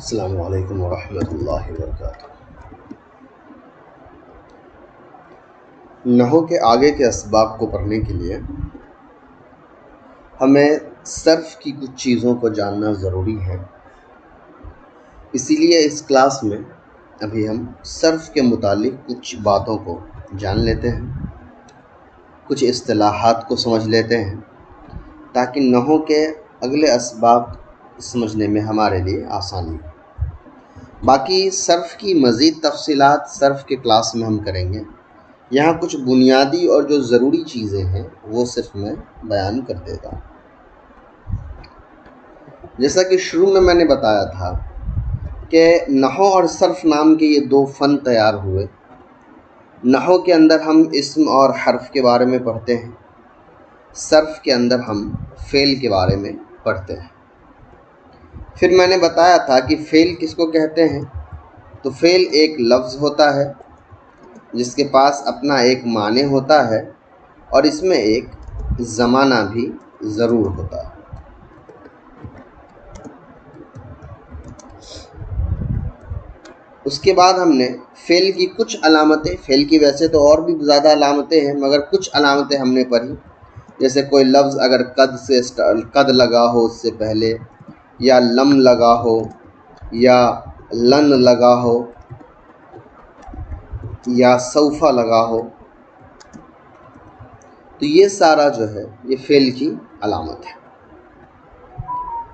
السلام علیکم ورحمۃ اللہ وبرکاتہ۔ نحو کے آگے کے اسباق کو پڑھنے کے لیے ہمیں صرف کی کچھ چیزوں کو جاننا ضروری ہے۔ اسی لیے اس کلاس میں ابھی ہم صرف کے متعلق کچھ باتوں کو جان لیتے ہیں، کچھ اصطلاحات کو سمجھ لیتے ہیں تاکہ نحو کے اگلے اسباق سمجھنے میں ہمارے لیے آسانی ہو۔ باقی صرف کی مزید تفصیلات صرف کے کلاس میں ہم کریں گے۔ یہاں کچھ بنیادی اور جو ضروری چیزیں ہیں وہ صرف میں بیان کر دیتا ہوں۔ جیسا کہ شروع میں نے بتایا تھا کہ نحو اور صرف نام کے یہ دو فن تیار ہوئے۔ نحو کے اندر ہم اسم اور حرف کے بارے میں پڑھتے ہیں، صرف کے اندر ہم فعل کے بارے میں پڑھتے ہیں۔ پھر میں نے بتایا تھا کہ فعل کس کو کہتے ہیں، تو فعل ایک لفظ ہوتا ہے جس کے پاس اپنا ایک معنی ہوتا ہے اور اس میں ایک زمانہ بھی ضرور ہوتا ہے۔ اس کے بعد ہم نے فعل کی کچھ علامتیں، فعل کی ویسے تو اور بھی زیادہ علامتیں ہیں مگر کچھ علامتیں ہم نے پڑھی، جیسے کوئی لفظ اگر قد لگا ہو اس سے پہلے، یا لم لگا ہو، یا لن لگا ہو، یا سوف لگا ہو، تو یہ سارا جو ہے یہ فعل کی علامت ہے۔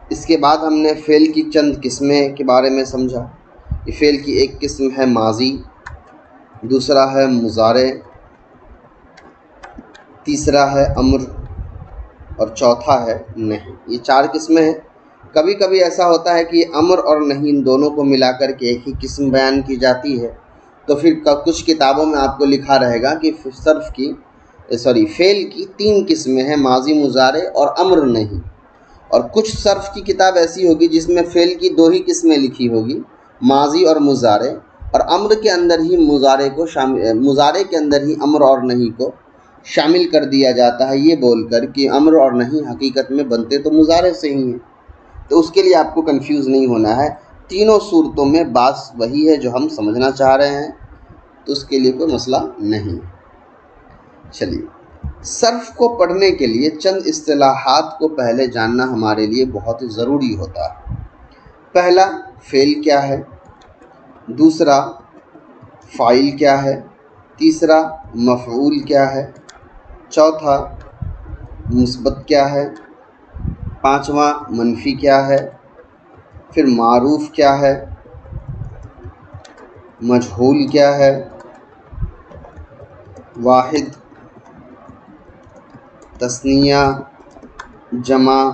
اس کے بعد ہم نے فعل کی چند قسمیں کے بارے میں سمجھا۔ یہ فعل کی ایک قسم ہے ماضی، دوسرا ہے مضارع، تیسرا ہے امر اور چوتھا ہے نہیں۔ یہ چار قسمیں ہیں۔ کبھی کبھی ایسا ہوتا ہے کہ امر اور نہیں ان دونوں کو ملا کر کے ایک ہی قسم بیان کی جاتی ہے، تو پھر کچھ کتابوں میں آپ کو لکھا رہے گا کہ فعل کی تین قسمیں ہیں، ماضی، مضارع اور امر نہیں۔ اور کچھ صرف کی کتاب ایسی ہوگی جس میں فعل کی دو ہی قسمیں لکھی ہوگی، ماضی اور مضارع، اور امر کے اندر ہی مضارع کے اندر ہی امر اور نہیں کو شامل کر دیا جاتا ہے، یہ بول کر کہ امر اور نہیں حقیقت میں بنتے تو مضارع سے ہی ہیں۔ تو اس کے لیے آپ کو کنفیوز نہیں ہونا ہے، تینوں صورتوں میں بات وہی ہے جو ہم سمجھنا چاہ رہے ہیں، تو اس کے لیے کوئی مسئلہ نہیں۔ چلیے، صرف کو پڑھنے کے لیے چند اصطلاحات کو پہلے جاننا ہمارے لیے بہت ضروری ہوتا ہے۔ پہلا، فعل کیا ہے، دوسرا فاعل کیا ہے، تیسرا مفعول کیا ہے، چوتھا مثبت کیا ہے، پانچواں منفی کیا ہے، پھر معروف کیا ہے، مجہول کیا ہے، واحد، تثنیہ، جمع،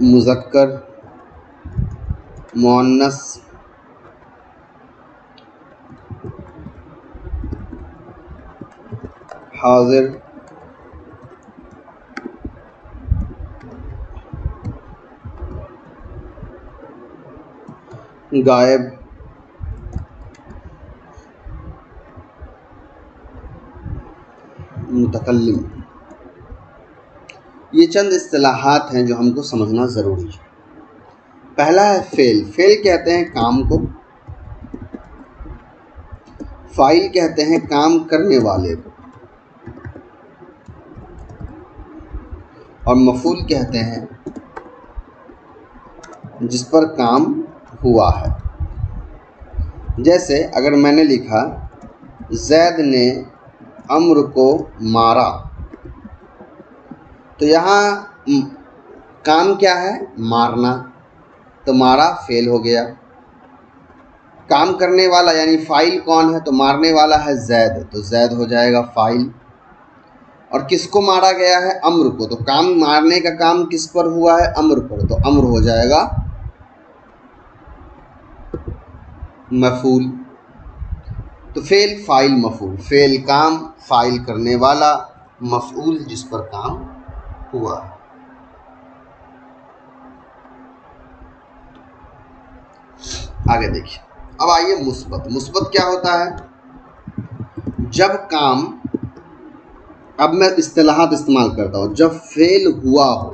مذکر، مؤنث، حاضر، غائب، متکلم۔ یہ چند اصطلاحات ہیں جو ہم کو سمجھنا ضروری ہے۔ پہلا ہے فعل۔ فعل کہتے ہیں کام کو، فاعل کہتے ہیں کام کرنے والے کو، اور مفعول کہتے ہیں جس پر کام ہوا ہے۔ جیسے اگر میں نے لکھا زید نے عمرو کو مارا، تو یہاں کام کیا ہے؟ مارنا، تو مارا فعل ہو گیا۔ کام کرنے والا یعنی فاعل کون ہے؟ تو مارنے والا ہے زید، تو زید ہو جائے گا فاعل۔ اور کس کو مارا گیا ہے؟ عمرو کو، تو کام مارنے کا کام کس پر ہوا ہے؟ عمرو پر، تو عمرو ہو جائے گا مفعول۔ تو فعل، فاعل، مفعول۔ فعل کام، فاعل کرنے والا، مفعول جس پر کام ہوا۔ آگے دیکھیے، اب آئیے مثبت۔ مثبت کیا ہوتا ہے؟ جب کام، اب میں اصطلاحات استعمال کرتا ہوں، جب فعل ہوا ہو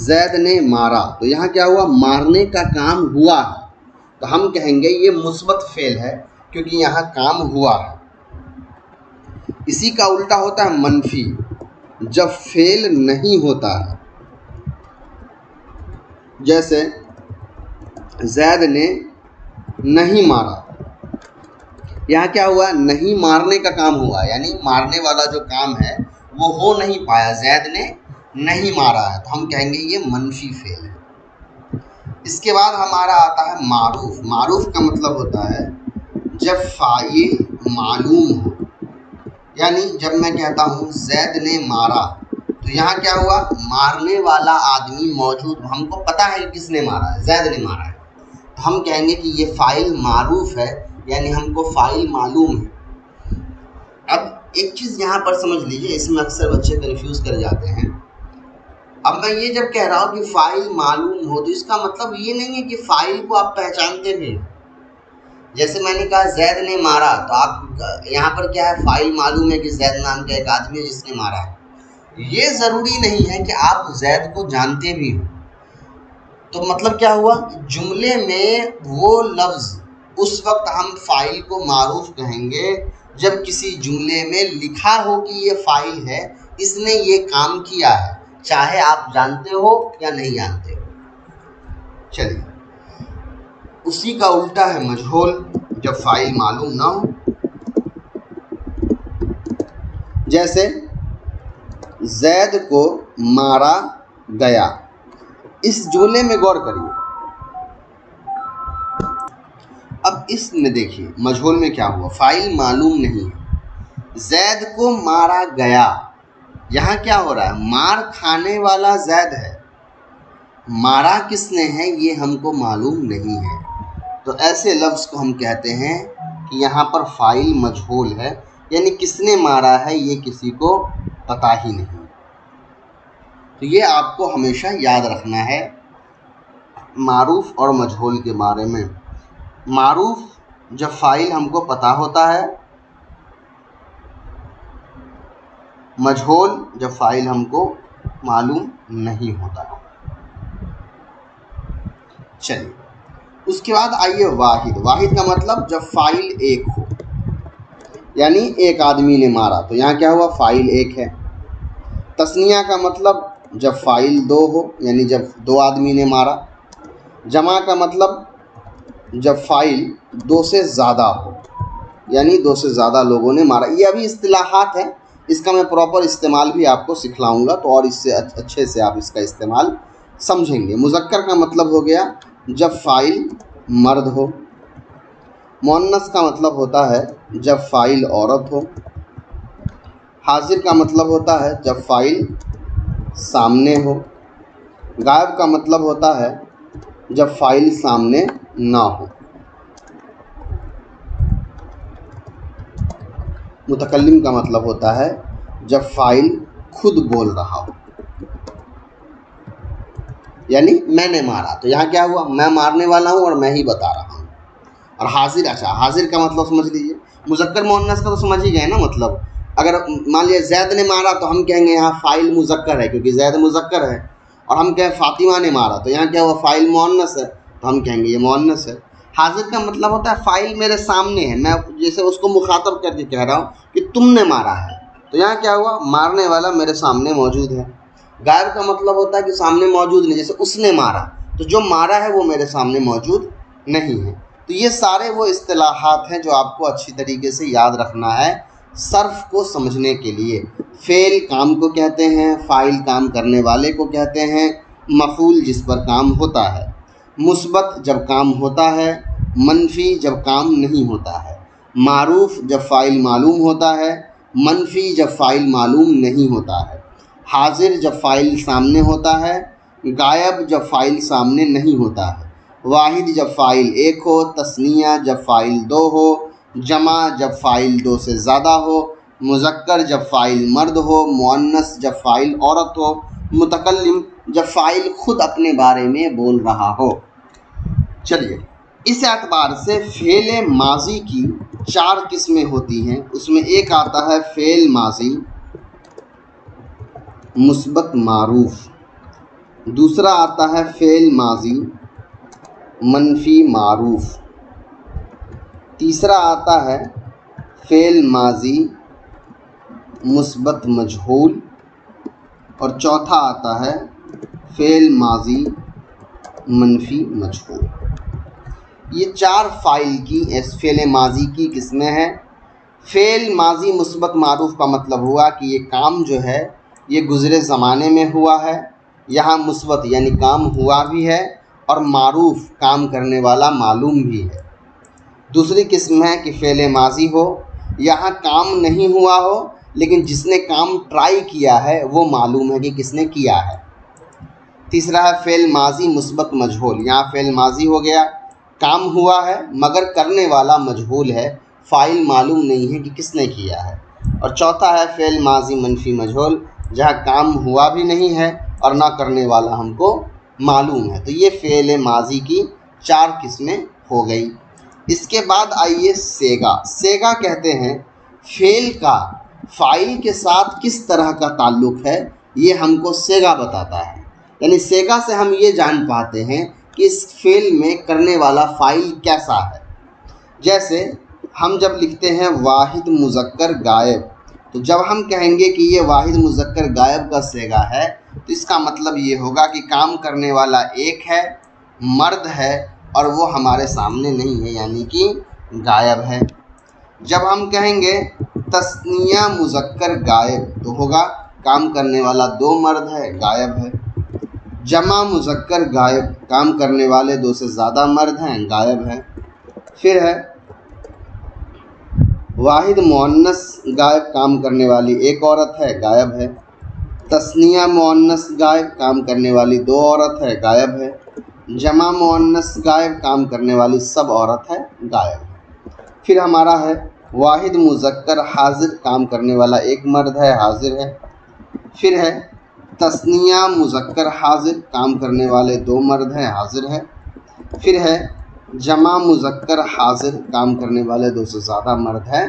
زید نے مارا، تو یہاں کیا ہوا؟ مارنے کا کام ہوا ہے، تو ہم کہیں گے یہ مثبت فعل ہے کیونکہ یہاں کام ہوا ہے۔ اسی کا الٹا ہوتا ہے منفی، جب فعل نہیں ہوتا ہے، جیسے زید نے نہیں مارا، یہاں کیا ہوا؟ نہیں مارنے کا کام ہوا، یعنی مارنے والا جو کام ہے وہ ہو نہیں پایا، زید نے نہیں مارا ہے، تو ہم کہیں گے یہ منفی فعل ہے۔ اس کے بعد ہمارا آتا ہے معروف۔ معروف کا مطلب ہوتا ہے جب فاعل معلوم ہو، یعنی جب میں کہتا ہوں زید نے مارا، تو یہاں کیا ہوا؟ مارنے والا آدمی موجود، ہم کو پتہ ہے کس نے مارا ہے، زید نے مارا ہے، تو ہم کہیں گے کہ یہ فاعل معروف ہے، یعنی ہم کو فاعل معلوم ہے۔ اب ایک چیز یہاں پر سمجھ لیجئے، اس میں اکثر بچے کنفیوز کر جاتے ہیں۔ اب میں یہ جب کہہ رہا ہوں کہ فاعل معلوم ہو، تو اس کا مطلب یہ نہیں ہے کہ فاعل کو آپ پہچانتے بھی ہیں۔ جیسے میں نے کہا زید نے مارا، تو آپ یہاں پر کیا ہے؟ فاعل معلوم ہے کہ زید نام کا ایک آدمی ہے جس نے مارا ہے۔ یہ ضروری نہیں ہے کہ آپ زید کو جانتے بھی ہوں۔ تو مطلب کیا ہوا؟ جملے میں وہ لفظ، اس وقت ہم فاعل کو معروف کہیں گے جب کسی جملے میں لکھا ہو کہ یہ فاعل ہے، اس نے یہ کام کیا ہے، چاہے آپ جانتے ہو یا نہیں جانتے ہو۔ چلیے، اسی کا الٹا ہے مجہول، جب فاعل معلوم نہ ہو، جیسے زید کو مارا گیا۔ اس جملے میں غور کریے، اب اس میں دیکھیے مجہول میں کیا ہوا؟ فاعل معلوم نہیں ہے، زید کو مارا گیا، یہاں کیا ہو رہا ہے؟ مار کھانے والا زید ہے، مارا کس نے ہے یہ ہم کو معلوم نہیں ہے، تو ایسے لفظ کو ہم کہتے ہیں کہ یہاں پر فاعل مجہول ہے، یعنی کس نے مارا ہے یہ کسی کو پتہ ہی نہیں۔ تو یہ آپ کو ہمیشہ یاد رکھنا ہے معروف اور مجہول کے بارے میں۔ معروف جب فاعل ہم کو پتہ ہوتا ہے، مجہول جب فاعل ہم کو معلوم نہیں ہوتا۔ چلیے، اس کے بعد آئیے واحد۔ واحد کا مطلب جب فاعل ایک ہو، یعنی ایک آدمی نے مارا، تو یہاں کیا ہوا؟ فاعل ایک ہے۔ تثنیہ کا مطلب جب فاعل دو ہو، یعنی جب دو آدمی نے مارا۔ جمع کا مطلب جب فاعل دو سے زیادہ ہو، یعنی دو سے زیادہ لوگوں نے مارا۔ یہ ابھی اصطلاحات ہیں، اس کا میں پراپر استعمال بھی آپ کو سکھلاؤں گا، تو اور اس سے اچھے سے آپ اس کا استعمال سمجھیں گے۔ مذکر کا مطلب ہو گیا جب فاعل مرد ہو۔ مؤنث کا مطلب ہوتا ہے جب فاعل عورت ہو۔ حاضر کا مطلب ہوتا ہے جب فاعل سامنے ہو۔ غائب کا مطلب ہوتا ہے جب فاعل سامنے نہ ہو۔ متکلم کا مطلب ہوتا ہے جب فاعل خود بول رہا ہو، یعنی میں نے مارا، تو یہاں کیا ہوا؟ میں مارنے والا ہوں اور میں ہی بتا رہا ہوں۔ اور حاضر، اچھا حاضر کا مطلب سمجھ لیجئے، مذکر مؤنث کا تو سمجھ ہی گئے نا مطلب۔ اگر مان لیے زید نے مارا تو ہم کہیں گے یہاں فاعل مذکر ہے کیونکہ زید مذکر ہے، اور ہم کہیں فاطمہ نے مارا تو یہاں کیا ہوا؟ فاعل مؤنث ہے، تو ہم کہیں گے یہ مؤنث ہے۔ حاضر کا مطلب ہوتا ہے فاعل میرے سامنے ہے، میں جیسے اس کو مخاطب کر کے کہہ رہا ہوں کہ تم نے مارا ہے، تو یہاں کیا ہوا؟ مارنے والا میرے سامنے موجود ہے۔ غائب کا مطلب ہوتا ہے کہ سامنے موجود نہیں، جیسے اس نے مارا، تو جو مارا ہے وہ میرے سامنے موجود نہیں ہے۔ تو یہ سارے وہ اصطلاحات ہیں جو آپ کو اچھی طریقے سے یاد رکھنا ہے صرف کو سمجھنے کے لیے۔ فعل کام کو کہتے ہیں، فاعل کام کرنے والے کو کہتے ہیں، مفعول جس پر کام ہوتا ہے، مثبت جب کام ہوتا ہے، منفی جب کام نہیں ہوتا ہے، معروف جب فاعل معلوم ہوتا ہے، منفی جب فاعل معلوم نہیں ہوتا ہے، حاضر جب فاعل سامنے ہوتا ہے، غائب جب فاعل سامنے نہیں ہوتا ہے، واحد جب فاعل ایک ہو، تثنیہ جب فاعل دو ہو، جمع جب فاعل دو سے زیادہ ہو، مذکر جب فاعل مرد ہو، مؤنث جب فاعل عورت ہو، متکلم جب فاعل خود اپنے بارے میں بول رہا ہو۔ چلیے، اس اعتبار سے فعل ماضی کی 4 قسمیں ہوتی ہیں۔ اس میں ایک آتا ہے فعل ماضی، مثبت معروف. دوسرا آتا ہے فعل ماضی منفی معروف. تیسرا آتا ہے فعل ماضی مثبت مجہول. اور چوتھا آتا ہے فعل ماضی منفی مجہول. یہ چار فعل ماضی کی قسمیں ہیں. فعل ماضی مثبت معروف کا مطلب ہوا کہ یہ کام جو ہے یہ گزرے زمانے میں ہوا ہے. یہاں مثبت یعنی کام ہوا بھی ہے اور معروف کام کرنے والا معلوم بھی ہے. دوسری قسم ہے کہ فعل ماضی ہو، یہاں کام نہیں ہوا ہو لیکن جس نے کام ٹرائی کیا ہے وہ معلوم ہے کہ کس نے کیا ہے. تیسرا ہے فعل ماضی مثبت مجہول. یہاں فعل ماضی ہو گیا، کام ہوا ہے مگر کرنے والا مجہول ہے، فاعل معلوم نہیں ہے کہ کس نے کیا ہے. اور چوتھا ہے فعل ماضی منفی مجہول، جہاں کام ہوا بھی نہیں ہے اور نہ کرنے والا ہم کو معلوم ہے. تو یہ فعل ماضی کی چار قسمیں ہو گئی. اس کے بعد آئیے سیگا. سیگا کہتے ہیں فعل کا فاعل کے ساتھ کس طرح کا تعلق ہے، یہ ہم کو سیگا بتاتا ہے. یعنی سیگا سے ہم یہ جان پاتے ہیں کہ اس فعل میں کرنے والا فاعل کیسا ہے. جیسے ہم جب لکھتے ہیں واحد مذکر غائب، تو جب ہم کہیں گے کہ یہ واحد مذکر غائب کا سیگا ہے تو اس کا مطلب یہ ہوگا کہ کام کرنے والا ایک ہے، مرد ہے اور وہ ہمارے سامنے نہیں ہے، یعنی کہ غائب ہے. جب ہم کہیں گے تثنیہ مذکر غائب تو ہوگا کام کرنے والا دو مرد ہے، غائب ہے. جمع مذکر غائب، کام کرنے والے دو سے زیادہ مرد ہیں، غائب ہے. پھر ہے واحد مؤنث غائب، کام کرنے والی ایک عورت ہے، غائب ہے. تثنیہ مؤنث غائب، کام کرنے والی دو عورت ہے، غائب ہے. جمع مؤنث غائب، کام کرنے والی سب عورت ہے، غائب ہے. پھر ہمارا ہے واحد مذکر حاضر، کام کرنے والا ایک مرد ہے، حاضر ہے. پھر ہے تثنیہ مذکر حاضر، کام کرنے والے دو مرد ہیں، حاضر ہے. پھر ہے جمع مذکر حاضر، کام کرنے والے دو سے زیادہ مرد ہیں،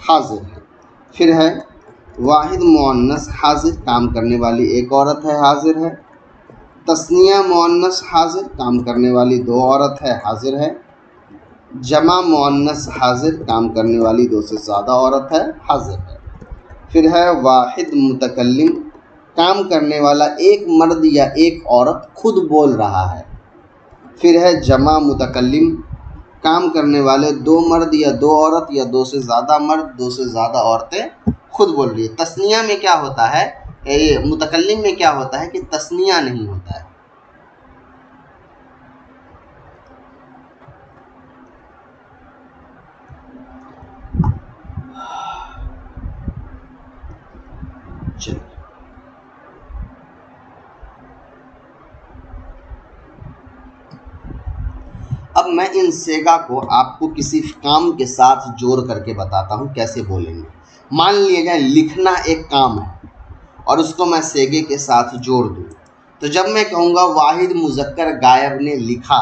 حاضر ہے. پھر ہے واحد مؤنث حاضر، کام کرنے والی ایک عورت ہے، حاضر ہے. تثنیہ مؤنث حاضر، کام کرنے والی دو عورت ہے، حاضر ہے. جمع مؤنث حاضر، کام کرنے والی دو سے زیادہ عورت ہے، حاضر ہے. پھر ہے واحد متکلم، کام کرنے والا ایک مرد یا ایک عورت خود بول رہا ہے. پھر ہے جمع متکلم، کام کرنے والے دو مرد یا دو عورت یا دو سے زیادہ مرد، دو سے زیادہ عورتیں خود بول رہی ہے. تثنیہ میں کیا ہوتا ہے، متکلم میں کیا ہوتا ہے کہ تثنیہ نہیں ہوتا ہے. چلیے اب میں ان سیگا کو آپ کو کسی کام کے ساتھ جوڑ کر کے بتاتا ہوں کیسے بولیں گے. مان لیے جائے لکھنا ایک کام ہے اور اس کو میں سیگے کے ساتھ جوڑ دوں، تو جب میں کہوں گا واحد مذکر غائب نے لکھا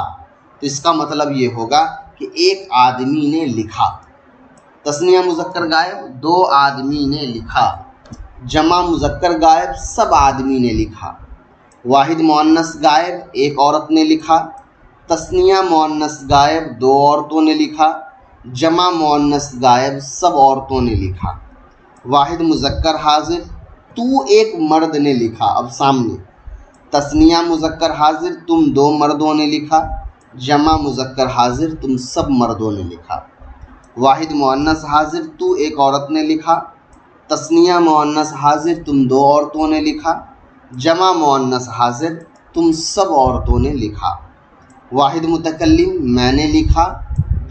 تو اس کا مطلب یہ ہوگا کہ ایک آدمی نے لکھا. تثنیہ مذکر غائب دو آدمی نے لکھا. جمع مذکر غائب سب آدمی نے لکھا. واحد مؤنث غائب ایک عورت نے لکھا. تثنیہ مؤنث غائب دو عورتوں نے لکھا. جمع مؤنث غائب سب عورتوں نے لکھا. واحد مذکر حاضر تو ایک مرد نے لکھا. اب سامنے تثنیہ مذکر حاضر تم دو مردوں نے لکھا. جمع مذکر حاضر تم سب مردوں نے لکھا. واحد مؤنث حاضر تو ایک عورت نے لکھا. تثنیہ مؤنث حاضر تم دو عورتوں نے لکھا. جمع مؤنث حاضر تم سب عورتوں نے لکھا. واحد متکلم میں نے لکھا.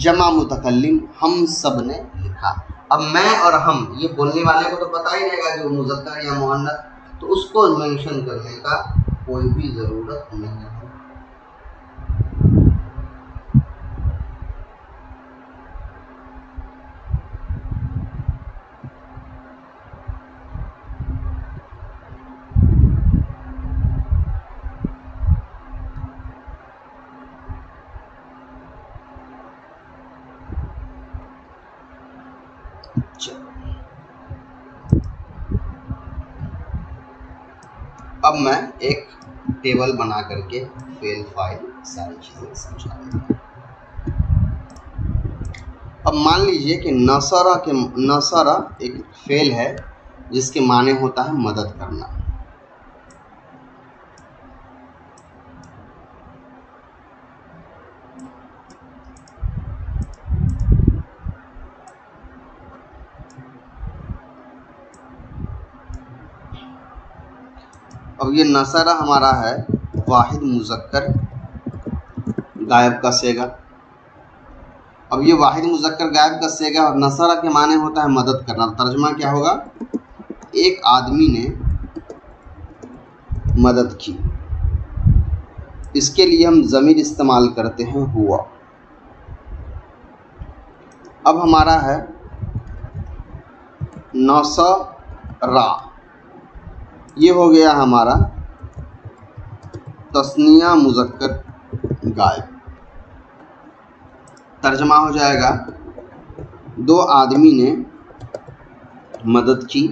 جمع متکلم ہم سب نے لکھا. اب میں اور ہم یہ بولنے والے کو تو پتہ ہی رہے گا جو مذکر یا مؤنث، تو اس کو مینشن کرنے کا کوئی بھی ضرورت نہیں ہے. اب میں ایک ٹیبل بنا کر کے فعل فاعل ساری چیزیں سمجھا دیتا ہوں۔ اب مان لیجئے کہ نصرہ ایک فعل ہے جس کے معنی ہوتا ہے مدد کرنا۔ اب یہ نصرہ ہمارا ہے واحد مذکر غائب کا صیغہ۔ اب یہ واحد مذکر غائب کا صیغہ اور نصرہ کے معنی ہوتا ہے مدد کرنا۔ ترجمہ کیا ہوگا؟ ایک آدمی نے مدد کی۔ اس کے لیے ہم ضمیر استعمال کرتے ہیں ہوا۔ اب ہمارا ہے نصرہ، یہ ہو گیا ہمارا تثنیہ مذکر غائب۔ ترجمہ ہو جائے گا دو آدمی نے مدد کی،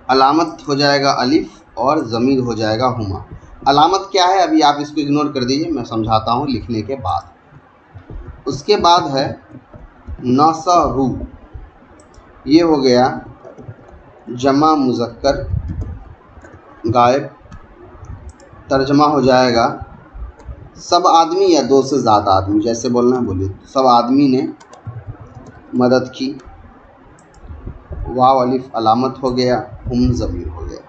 علامت ہو جائے گا الف اور ضمیر ہو جائے گا ہما۔ علامت کیا ہے ابھی آپ اس کو اگنور کر دیجئے، میں سمجھاتا ہوں لکھنے کے بعد۔ اس کے بعد ہے نصرو، یہ ہو گیا جمع مذکر غائب۔ ترجمہ ہو جائے گا سب آدمی یا دو سے زیادہ آدمی، جیسے بولنا ہے بولیے۔ سب آدمی نے مدد کی، واو الف علامت ہو گیا، ہم ضمیر ہو گیا۔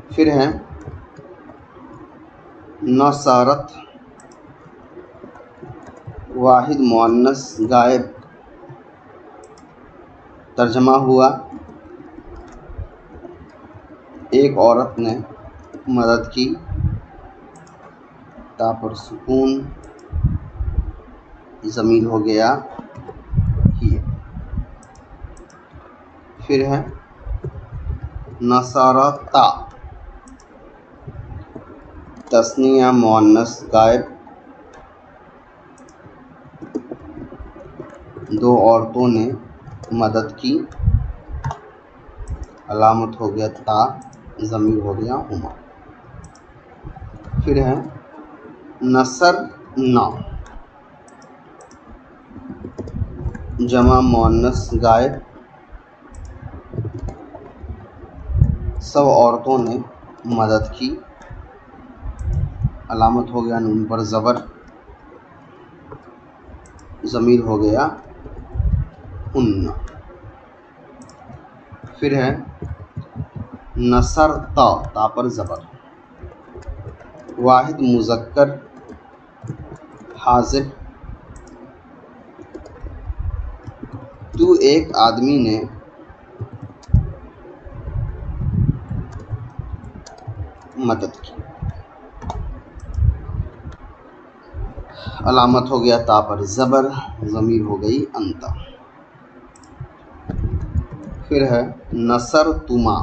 پھر ہے نصرت، واحد مؤنث غائب۔ ترجمہ ہوا ایک عورت نے مدد کی، تا پر سکون، ضمیر ہو گیا ہی۔ پھر ہے نصرتا، تثنیہ مؤنث غائب، دو عورتوں نے مدد کی، علامت ہو گیا تا، ضمیر ہو گیا ہما۔ پھر ہے نصرنا، جمع مؤنث غائب، سب عورتوں نے مدد کی، علامت ہو گیا نون پر زبر، ضمیر ہو گیا ان۔ پھر ہے نصرتا، تا پر زبر، واحد مذکر حاضر۔ تو ایک آدمی نے مدد کی، علامت ہو گیا تا پر زبر، ضمیر ہو گئی انت۔ پھر ہے نصرتما،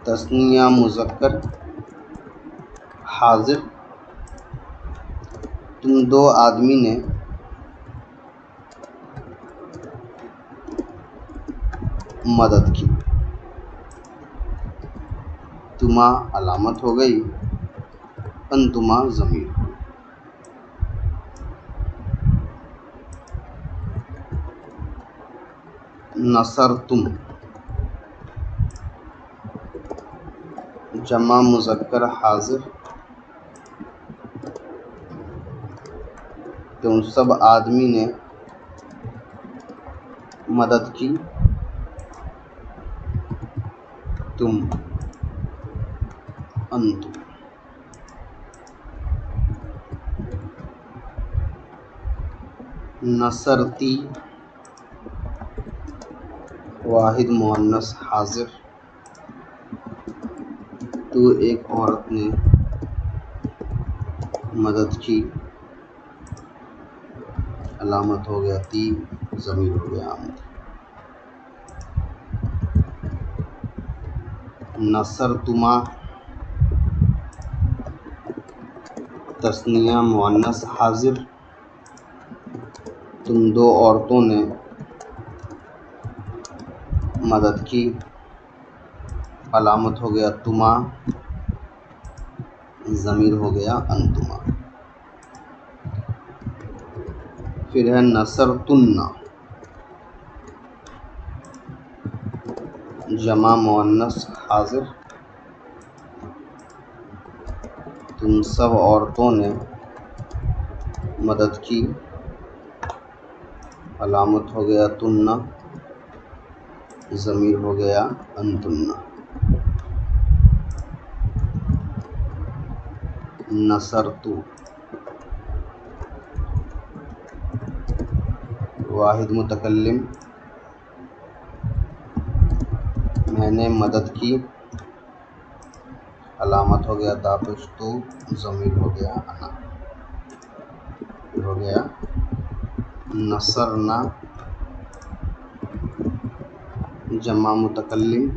تثنیہ مذکر حاضر، تم دو آدمی نے مدد کی، تما علامت ہو گئی، انتما ضمیر ہو گئی۔ نصرتم، جمع مذکر حاضر، تم سب آدمی نے مدد کی، تم انتم۔ نصرتی، واحد مؤنث حاضر، تو ایک عورت نے مدد کی، علامت ہو گیا تی، ضمیر ہو گیا آمد۔ نصرتما، تثنیہ مؤنث حاضر، تم دو عورتوں نے مدد کی، علامت ہو گیا تما، ضمیر ہو گیا انتما. پھر ہے نصرتن، جمع مؤنث حاضر، تم سب عورتوں نے مدد کی، علامت ہو گیا تن، ضمیر ہو گیا انتن. نصرتو، واحد متکلم، میں نے مدد کی، علامت ہو گیا تابشتو، ضمیر ہو گیا انا. ہو گیا نصرنا، جمع متکلم،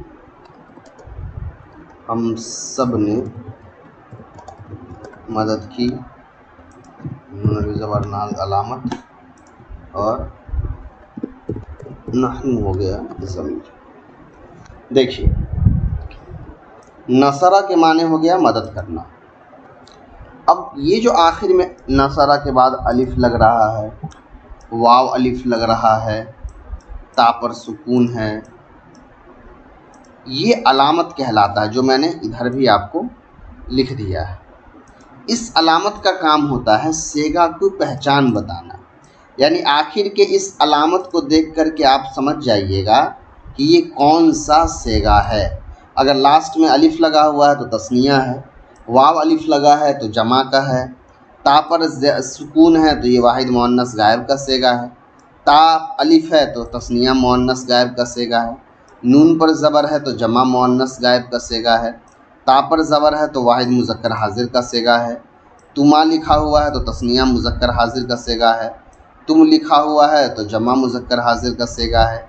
ہم سب نے مدد کی، نون زبر ناز علامت، اور نحن ہو گیا ضمیر. دیکھیے نصرہ کے معنی ہو گیا مدد کرنا. اب یہ جو آخر میں نصرہ کے بعد الف لگ رہا ہے، واو الف لگ رہا ہے، تا پر سکون ہے، یہ علامت کہلاتا ہے، جو میں نے ادھر بھی آپ کو لکھ دیا ہے. اس علامت کا کام ہوتا ہے صیغہ کو پہچان بتانا. یعنی آخر کے اس علامت کو دیکھ کر کے آپ سمجھ جائیے گا کہ یہ کون سا صیغہ ہے. اگر لاسٹ میں الف لگا ہوا ہے تو تثنیہ ہے، واو الف لگا ہے تو جمع کا ہے، تا پر سکون ہے تو یہ واحد مؤنث غائب کا صیغہ ہے، تا الف ہے تو تثنیہ مؤنث غائب کا صیغہ ہے، نون پر زبر ہے تو جمع مؤنث غائب کا صیغہ ہے، تا پر زبر ہے تو واحد مذکر حاضر کا صیغہ ہے، تما لکھا ہوا ہے تو تثنیہ مذکر حاضر کا صیغہ ہے، تم لکھا ہوا ہے تو جمع مذکر حاضر کا صیغہ ہے.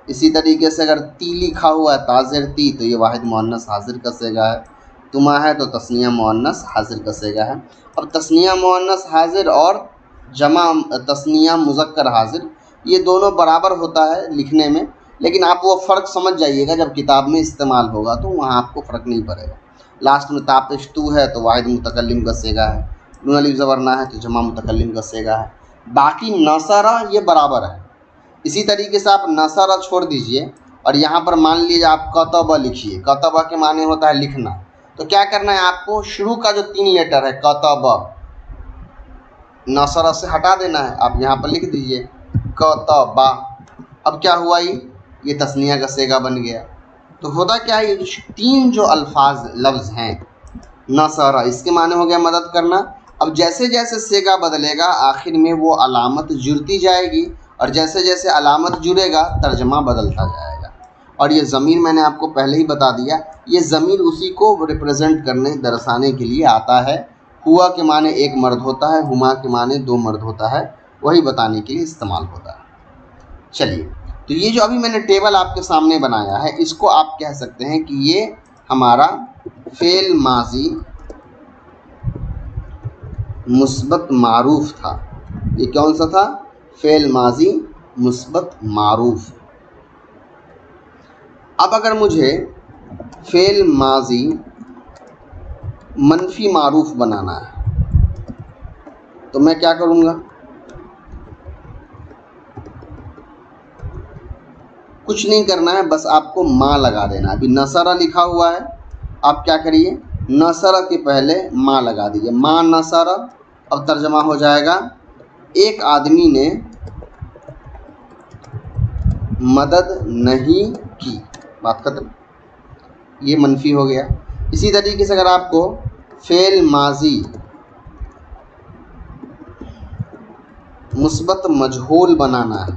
اسی طریقے سے اگر تی لکھا ہوا ہے تاظر تی تو یہ واحد مؤنث حاضر کا صیغہ ہے، تما ہے تو تثنیہ مؤنث حاضر کا صیغہ ہے. اب تثنیہ مؤنث حاضر اور جمع تثنیہ مذکر حاضر یہ دونوں برابر ہوتا ہے لکھنے میں، لیکن آپ وہ فرق سمجھ جائیے گا جب کتاب میں استعمال ہوگا تو وہاں آپ کو فرق نہیں پڑے گا. لاسٹ میں تاپشتو ہے تو واحد متکلم کا صیغہ ہے، نون الف زبر نہ ہے تو جمع متکلم کا صیغہ ہے. باقی نصرہ یہ برابر ہے. اسی طریقے سے آپ نصرہ چھوڑ دیجئے اور یہاں پر مان لیجیے آپ کتبہ لکھیے. کتبہ کے معنی ہوتا ہے لکھنا. تو کیا کرنا ہے آپ کو، شروع کا جو 3 لیٹر ہے کتبہ، نصرہ سے ہٹا دینا ہے. آپ یہاں پر لکھ دیجئے کتبہ. اب کیا ہوا، یہ تثنیہ کا صیغہ بن گیا. تو ہوتا کیا ہے، یہ 3 جو لفظ ہیں نصرہ، اس کے معنی ہو گیا مدد کرنا. اب جیسے جیسے صیغہ بدلے گا آخر میں وہ علامت جڑتی جائے گی، اور جیسے جیسے علامت جڑے گا ترجمہ بدلتا جائے گا. اور یہ ضمیر میں نے آپ کو پہلے ہی بتا دیا، یہ ضمیر اسی کو ریپرزینٹ کرنے درسانے کے لیے آتا ہے. ہوا کے معنی ایک مرد ہوتا ہے، ہما کے معنی 2 مرد ہوتا ہے، وہی بتانے کے لیے استعمال ہوتا ہے. چلیے، تو یہ جو ابھی میں نے ٹیبل آپ کے سامنے بنایا ہے، اس کو آپ کہہ سکتے ہیں کہ یہ ہمارا فعل ماضی مثبت معروف تھا. یہ کون سا تھا، فعل ماضی مثبت معروف. اب اگر مجھے فعل ماضی منفی معروف بنانا ہے تو میں کیا کروں گا، کچھ نہیں کرنا ہے، بس آپ کو ما لگا دینا. ابھی نصرہ لکھا ہوا ہے، آپ کیا کریے، نصرہ کے پہلے ما لگا دیجیے، ما نصرہ. اب ترجمہ ہو جائے گا ایک آدمی نے مدد نہیں کی، بات ختم. یہ منفی ہو گیا. اسی طریقے سے اگر آپ کو فعل ماضی مثبت مجہول بنانا ہے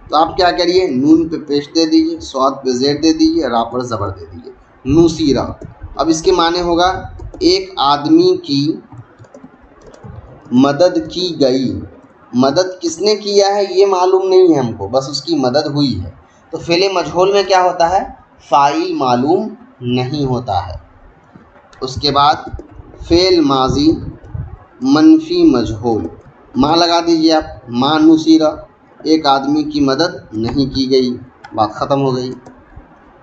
تو آپ کیا کریے، نون پہ پیش دے دیجیے، صاد پہ زیر دے دیجیے، را پر زبر دے دیجیے، نصیرہ. اب اس کے معنی ہوگا ایک آدمی کی مدد کی گئی. مدد کس نے کیا ہے یہ معلوم نہیں ہے ہم کو، بس اس کی مدد ہوئی ہے. تو فعل مجہول میں کیا ہوتا ہے، فاعل معلوم نہیں ہوتا ہے. اس کے بعد فعل ماضی منفی مجہول، ما لگا دیجیے آپ، ما نصیرہ. ایک آدمی کی مدد نہیں کی گئی، بات ختم ہو گئی.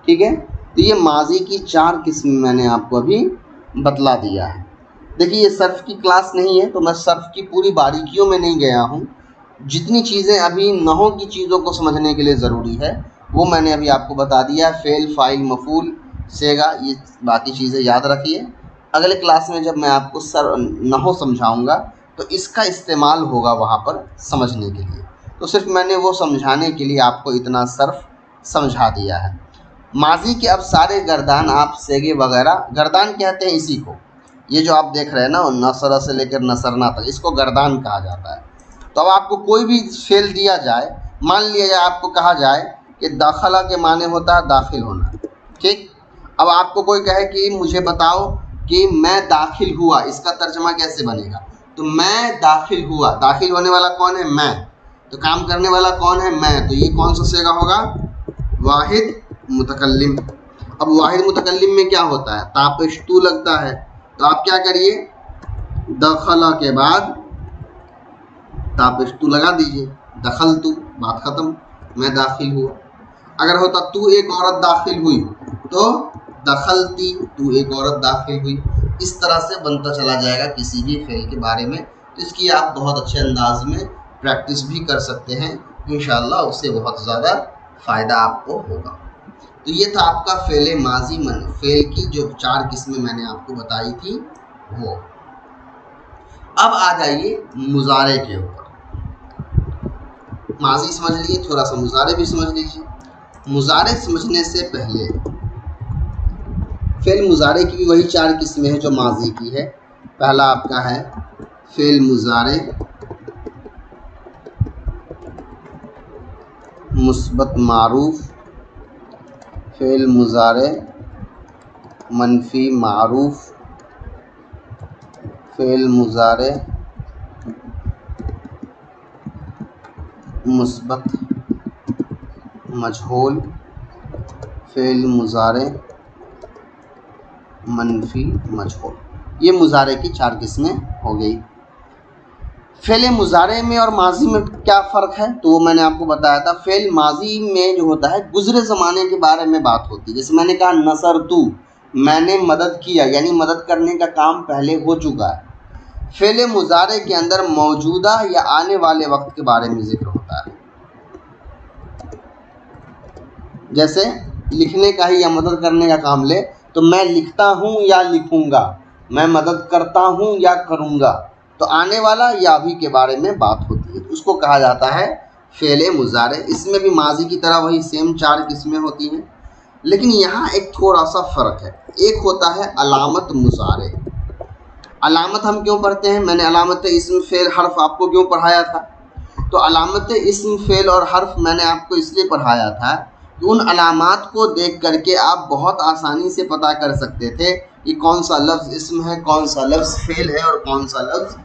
ٹھیک ہے، تو یہ ماضی کی 4 قسم میں نے آپ کو ابھی بتلا دیا ہے. دیکھیے یہ صرف کی کلاس نہیں ہے تو میں صرف کی پوری باریکیوں میں نہیں گیا ہوں. جتنی چیزیں ابھی نحو کی چیزوں کو سمجھنے کے لیے ضروری ہے وہ میں نے ابھی آپ کو بتا دیا. فعل، فاعل، مفعول، صیغہ، یہ باقی چیزیں یاد رکھیے. اگلے کلاس میں جب میں آپ کو نحو سمجھاؤں گا تو اس کا استعمال ہوگا وہاں پر سمجھنے کے لیے. تو صرف میں نے وہ سمجھانے کے لیے آپ کو اتنا صرف سمجھا دیا ہے. ماضی کے اب سارے گردان آپ صیغے وغیرہ، گردان کہتے ہیں اسی کو، یہ جو آپ دیکھ رہے ہیں نا نصر سے لے کر نصرنا تک، اس کو گردان کہا جاتا ہے. تو اب آپ کو کوئی بھی فعل دیا جائے، مان لیا جائے آپ کو کہا جائے کہ داخلہ کے معنی ہوتا ہے داخل ہونا. ٹھیک، اب آپ کو کوئی کہے کہ مجھے بتاؤ کہ میں داخل ہوا، اس کا ترجمہ کیسے بنے گا؟ تو میں داخل ہوا، داخل ہونے والا کون ہے؟ میں. تو کام کرنے والا کون ہے؟ میں. تو یہ کون سا صیغہ ہوگا؟ واحد متکلم. اب واحد متکلم میں کیا ہوتا ہے؟ تاپشتو لگتا ہے. تو آپ کیا کریے، دخلا کے بعد تاپشتو لگا دیجئے، دخلتو، بات ختم، میں داخل ہوا. اگر ہوتا تو ایک عورت داخل ہوئی تو دخلتی، تو ایک عورت داخل ہوئی. اس طرح سے بنتا چلا جائے گا کسی بھی فعل کے بارے میں. تو اس کی آپ بہت اچھے انداز میں پریکٹس بھی کر سکتے ہیں، انشاءاللہ اس سے بہت زیادہ فائدہ آپ کو ہوگا. تو یہ تھا آپ کا فعل ماضی فعل کی جو 4 قسمیں میں نے آپ کو بتائی تھی وہ. اب آ جائیے مضارع کے اوپر. ماضی سمجھ لیے، تھوڑا سا مضارع بھی سمجھ لیجیے. مضارع سمجھنے سے پہلے فعل مضارع کی بھی وہی 4 قسمیں ہیں جو ماضی کی ہے. پہلا آپ کا ہے فعل مضارع مثبت معروف، فعل مضارع منفی معروف، فعل مضارع مثبت مجہول، فعل مضارع منفی مجہول. یہ مضارع کی 4 قسمیں ہو گئی. فعل مضارع میں اور ماضی میں کیا فرق ہے تو وہ میں نے آپ کو بتایا تھا. فعل ماضی میں جو ہوتا ہے گزرے زمانے کے بارے میں بات ہوتی ہے. جیسے میں نے کہا نصرتو، میں نے مدد کیا، یعنی مدد کرنے کا کام پہلے ہو چکا ہے. فعل مضارع کے اندر موجودہ یا آنے والے وقت کے بارے میں ذکر ہوتا ہے. جیسے لکھنے کا ہی یا مدد کرنے کا کام لے تو میں لکھتا ہوں یا لکھوں گا، میں مدد کرتا ہوں یا کروں گا. تو آنے والا یا ابھی کے بارے میں بات ہوتی ہے، اس کو کہا جاتا ہے فعل مضارع. اس میں بھی ماضی کی طرح وہی سیم 4 قسمیں ہوتی ہیں، لیکن یہاں ایک تھوڑا سا فرق ہے. ایک ہوتا ہے علامت مضارع. علامت ہم کیوں پڑھتے ہیں؟ میں نے علامت اسم فعل حرف آپ کو کیوں پڑھایا تھا؟ تو علامت اسم فعل اور حرف میں نے آپ کو اس لیے پڑھایا تھا کہ ان علامات کو دیکھ کر کے آپ بہت آسانی سے پتہ کر سکتے تھے کہ کون سا لفظ اسم ہے، کون سا لفظ فعل ہے اور کون سا لفظ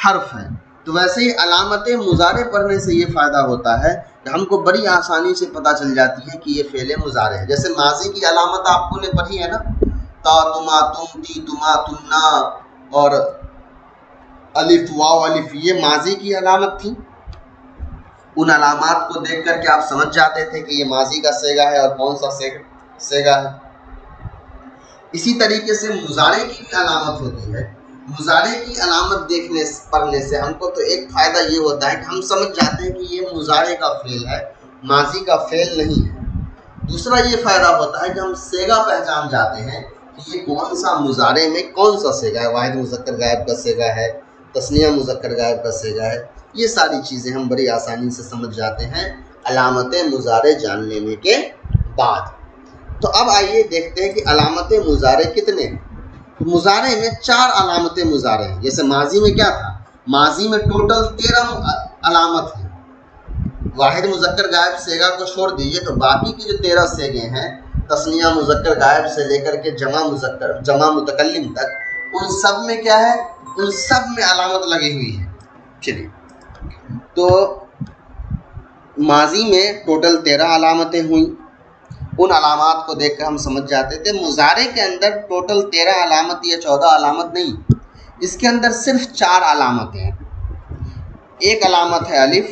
حرف ہے. تو ویسے ہی علامت مضارع پڑھنے سے یہ فائدہ ہوتا ہے کہ ہم کو بڑی آسانی سے پتہ چل جاتی ہے کہ یہ فعل مضارع ہے. جیسے ماضی کی علامت آپ کو نے پڑھی ہے نا، تا، تما، تم، تی، تما، تمنا اور الف، واو، الف، یہ ماضی کی علامت تھی. ان علامات کو دیکھ کر کے آپ سمجھ جاتے تھے کہ یہ ماضی کا صیغہ ہے اور کون سا صیغہ ہے. اسی طریقے سے مضارع کی بھی علامت ہوتی ہے. مضارع کی علامت پڑھنے سے ہم کو تو ایک فائدہ یہ ہوتا ہے کہ ہم سمجھ جاتے ہیں کہ یہ مضارع کا فعل ہے، ماضی کا فعل نہیں ہے. دوسرا یہ فائدہ ہوتا ہے کہ ہم صیغہ پہچان جاتے ہیں کہ یہ کون سا مضارع میں کون سا صیغہ ہے، واحد مذکر غائب کا صیغہ ہے، تثنیہ مذکر غائب کا صیغہ ہے. یہ ساری چیزیں ہم بڑی آسانی سے سمجھ جاتے ہیں علامت مضارع جان لینے کے بعد. تو اب آئیے دیکھتے ہیں کہ علامت مضارع کتنے ہیں. مضارع میں 4 علامت مضارع ہیں. جیسے ماضی میں کیا تھا؟ ماضی میں ٹوٹل 13 علامت ہیں. واحد مذکر غائب صیغہ کو چھوڑ دیجئے تو باقی کی جو 13 صیغے ہیں تثنیہ مذکر غائب سے لے کر کے جمع متکلم تک، ان سب میں کیا ہے؟ ان سب میں علامت لگی ہوئی ہے. چلیے، تو ماضی میں ٹوٹل 13 علامتیں ہوئیں. ان علامات کو دیکھ کر ہم سمجھ جاتے تھے. مضارع کے اندر ٹوٹل 13 علامت یا 14 علامت نہیں، اس کے اندر صرف 4 علامتیں ہیں. ایک علامت ہے الف،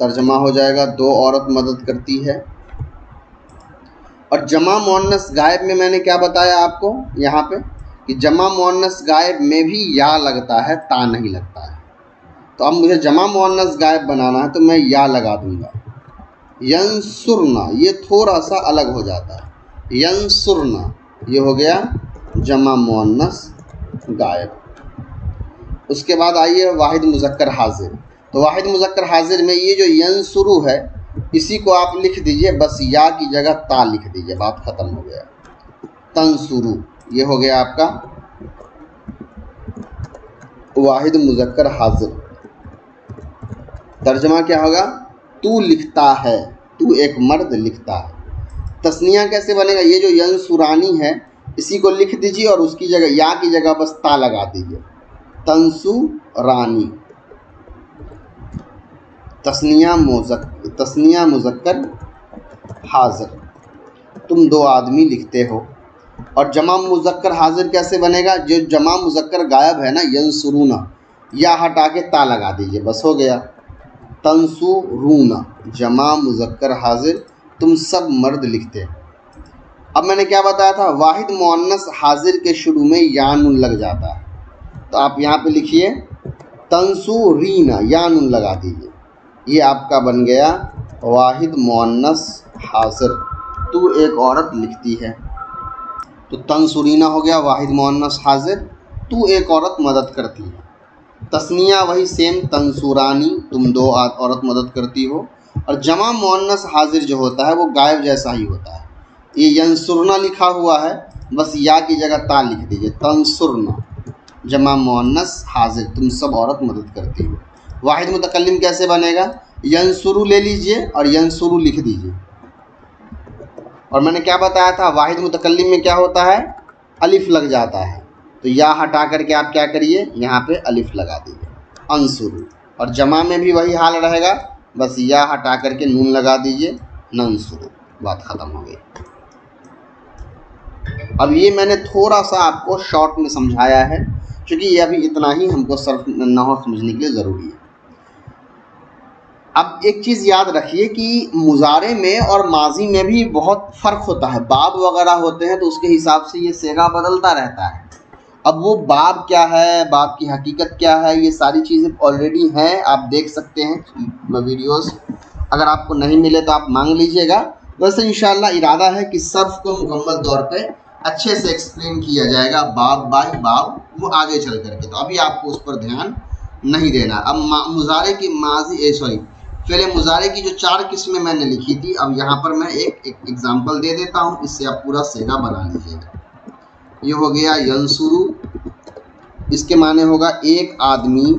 ترجمہ ہو جائے گا دو عورت مدد کرتی ہے. اور جمع مؤنث غائب میں نے کیا بتایا آپ کو یہاں پہ کہ جمع مؤنث غائب میں بھی یا لگتا ہے، تا نہیں لگتا ہے. تو اب مجھے جمع مؤنث غائب بنانا ہے تو میں یا لگا دوں گا. ینصرنا یہ تھوڑا سا الگ ہو جاتا ہے. ینصرنا یہ ہو گیا جمع مؤنث غائب. اس کے بعد آئیے واحد مذکر حاضر. تو واحد مذکر حاضر میں یہ جو ینصرو ہے اسی کو آپ لکھ دیجئے، بس یا کی جگہ تا لکھ دیجئے، بات ختم ہو گیا. تنصرو یہ ہو گیا آپ کا واحد مذکر حاضر. ترجمہ کیا ہوگا؟ تو لکھتا ہے، تو ایک مرد لکھتا ہے. تثنیہ کیسے بنے گا؟ یہ جو ینصرانی ہے اسی کو لکھ دیجیے اور اس کی جگہ یا کی جگہ بس تا لگا دیجیے. تنصرانی تثنیہ مذکر حاضر، تم دو آدمی لکھتے ہو. اور جمع مذکر حاضر کیسے بنے گا؟ جو جمع مذکر غائب ہے نا ینصرونا، یا ہٹا کے تا لگا دیجیے، بس ہو گیا. تنصرونا جمع مذکر حاضر، تم سب مرد لکھتے. اب میں نے کیا بتایا تھا؟ واحد مؤنث حاضر کے شروع میں یا نون لگ جاتا ہے. تو آپ یہاں پہ لکھیے تنصورینا، یا نون لگا دیجیے. یہ آپ کا بن گیا واحد مؤنث حاضر، تو ایک عورت لکھتی ہے. تو تنصورینا ہو گیا واحد مؤنث حاضر، تو ایک عورت مدد کرتی ہے. تثنیہ وہی سیم تنصورانی، تم دو عورت مدد کرتی ہو. اور جمع مؤنث حاضر جو ہوتا ہے وہ غائب جیسا ہی ہوتا ہے. یہ ینصرنا لکھا ہوا ہے، بس یا کی جگہ تا لکھ دیجیے. تنصرنا جمع مؤنث حاضر، تم سب عورت مدد کرتی ہو. واحد متکلم کیسے بنے گا؟ ینصرو لے لیجئے اور ینصرو لکھ دیجئے. اور میں نے کیا بتایا تھا؟ واحد متکلم میں کیا ہوتا ہے؟ الف لگ جاتا ہے. تو یا ہٹا کر کے آپ کیا کریے؟ یہاں پہ الف لگا دیجیے، انصرو. اور جمع میں بھی وہی حال رہے گا، بس یا ہٹا کر کے نون لگا دیجیے، ننصرو. بات ختم ہو گئی. اب یہ میں نے تھوڑا سا آپ کو شارٹ میں سمجھایا ہے کیونکہ یہ ابھی اتنا ہی ہم کو صرف نحو سمجھنے کے لیے ضروری ہے. اب ایک چیز یاد رکھیے کہ مضارع میں اور ماضی میں بھی بہت فرق ہوتا ہے. باب وغیرہ ہوتے ہیں تو اس کے حساب سے یہ صیغہ بدلتا رہتا ہے. اب وہ باب کیا ہے، باب کی حقیقت کیا ہے، یہ ساری چیزیں آلریڈی ہیں، آپ دیکھ سکتے ہیں ویڈیوز. اگر آپ کو نہیں ملے تو آپ مانگ لیجئے گا. ویسے انشاءاللہ ارادہ ہے کہ صرف کو مکمل طور پہ اچھے سے ایکسپلین کیا جائے گا باب بائی باب، وہ آگے چل کر کے. تو ابھی آپ کو اس پر دھیان نہیں دینا. اب مضارع کی فعل مضارع کی جو 4 قسمیں میں نے لکھی تھی، اب یہاں پر میں ایک ایگزامپل دے دیتا ہوں، اس سے آپ پورا صیغہ بنا لیجیے گا. یہ ہو گیا ینصرو، اس کے معنی ہوگا ایک آدمی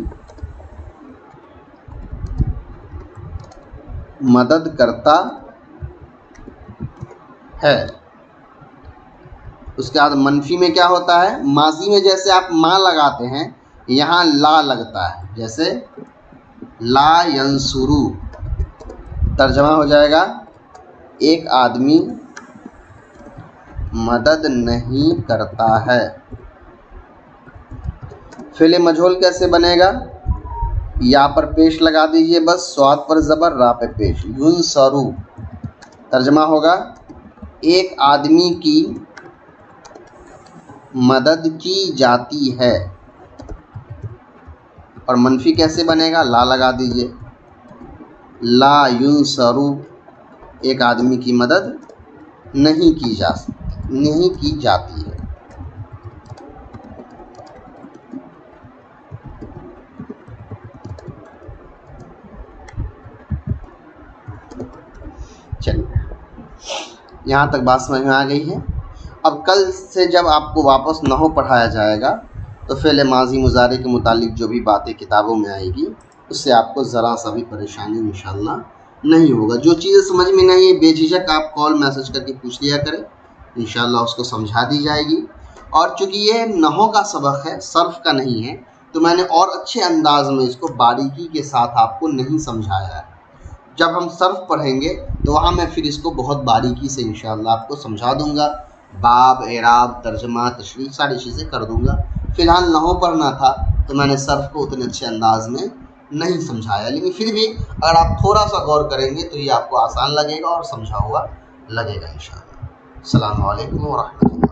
مدد کرتا ہے. اس کے بعد منفی میں کیا ہوتا ہے؟ ماضی میں جیسے آپ ماں لگاتے ہیں یہاں لا لگتا ہے، جیسے لا ینصرو. ترجمہ ہو جائے گا ایک آدمی مدد نہیں کرتا ہے. فعل مجہول کیسے بنے گا؟ یا پر پیش لگا دیجئے، بس صاد پر زبر، را پہ پیش. ینصرو ترجمہ ہوگا ایک آدمی کی مدد کی جاتی ہے. اور منفی کیسے بنے گا؟ لا لگا دیجئے، لا ینصرو ایک آدمی کی مدد نہیں کی جاتی ہے. چلیے یہاں تک بات سمجھ میں آ گئی ہے. اب کل سے جب آپ کو واپس نحو پڑھایا جائے گا تو فعل ماضی مضارع کے متعلق جو بھی باتیں کتابوں میں آئے گی اس سے آپ کو ذرا سا بھی پریشانی انشاءاللہ نہیں ہوگا. جو چیزیں سمجھ میں نہیں ہے بے جھجک آپ کال میسج کر کے پوچھ لیا کریں، انشاءاللہ اس کو سمجھا دی جائے گی. اور چونکہ یہ نحو کا سبق ہے، صرف کا نہیں ہے، تو میں نے اور اچھے انداز میں اس کو باریکی کے ساتھ آپ کو نہیں سمجھایا ہے. جب ہم صرف پڑھیں گے تو وہاں میں پھر اس کو بہت باریکی سے انشاءاللہ آپ کو سمجھا دوں گا. باب، اعراب، ترجمہ، تشریح ساری چیزیں کر دوں گا. فی الحال نحو پڑھنا تھا تو میں نے صرف کو اتنے اچھے انداز میں نہیں سمجھایا، لیکن پھر بھی اگر آپ تھوڑا سا غور کریں گے تو یہ آپ کو آسان لگے گا اور سمجھا ہوا لگے گا انشاءاللہ۔ السلام علیکم ورحمۃ اللہ۔